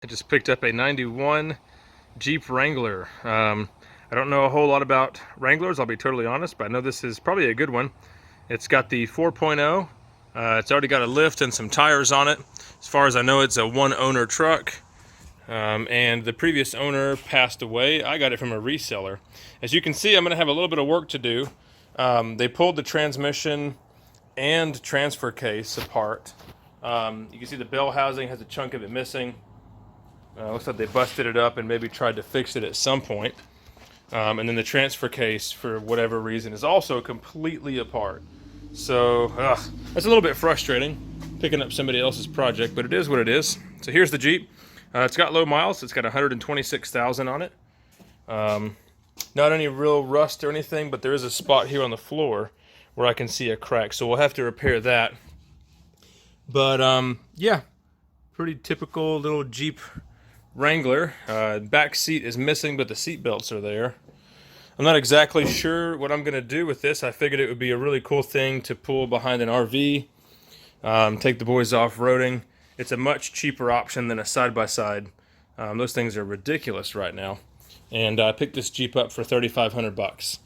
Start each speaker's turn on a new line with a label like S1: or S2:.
S1: I just picked up a 91 Jeep Wrangler. I don't know a whole lot about Wranglers, I'll be totally honest, but I know this is probably a good one. It's got the 4.0. It's already got a lift and some tires on it. As far as I know, it's a one owner truck. And the previous owner passed away. I got it from a reseller. As you can see, I'm going to have a little bit of work to do. They pulled the transmission and transfer case apart. You can see the bell housing has a chunk of it missing. Looks like they busted it up and maybe tried to fix it at some point. And then the transfer case, for whatever reason, is also completely apart. So, that's a little bit frustrating, picking up somebody else's project, but it is what it is. So here's the Jeep. It's got low miles. It's got 126,000 on it. Not any real rust or anything, but there is a spot here on the floor where I can see a crack. So we'll have to repair that. But, yeah, pretty typical little Jeep Wrangler. Back seat is missing, but the seat belts are there. I'm not exactly sure what I'm going to do with this. I figured it would be a really cool thing to pull behind an RV, take the boys off-roading. It's a much cheaper option than a side-by-side. Those things are ridiculous right now. And I picked this Jeep up for $3,500.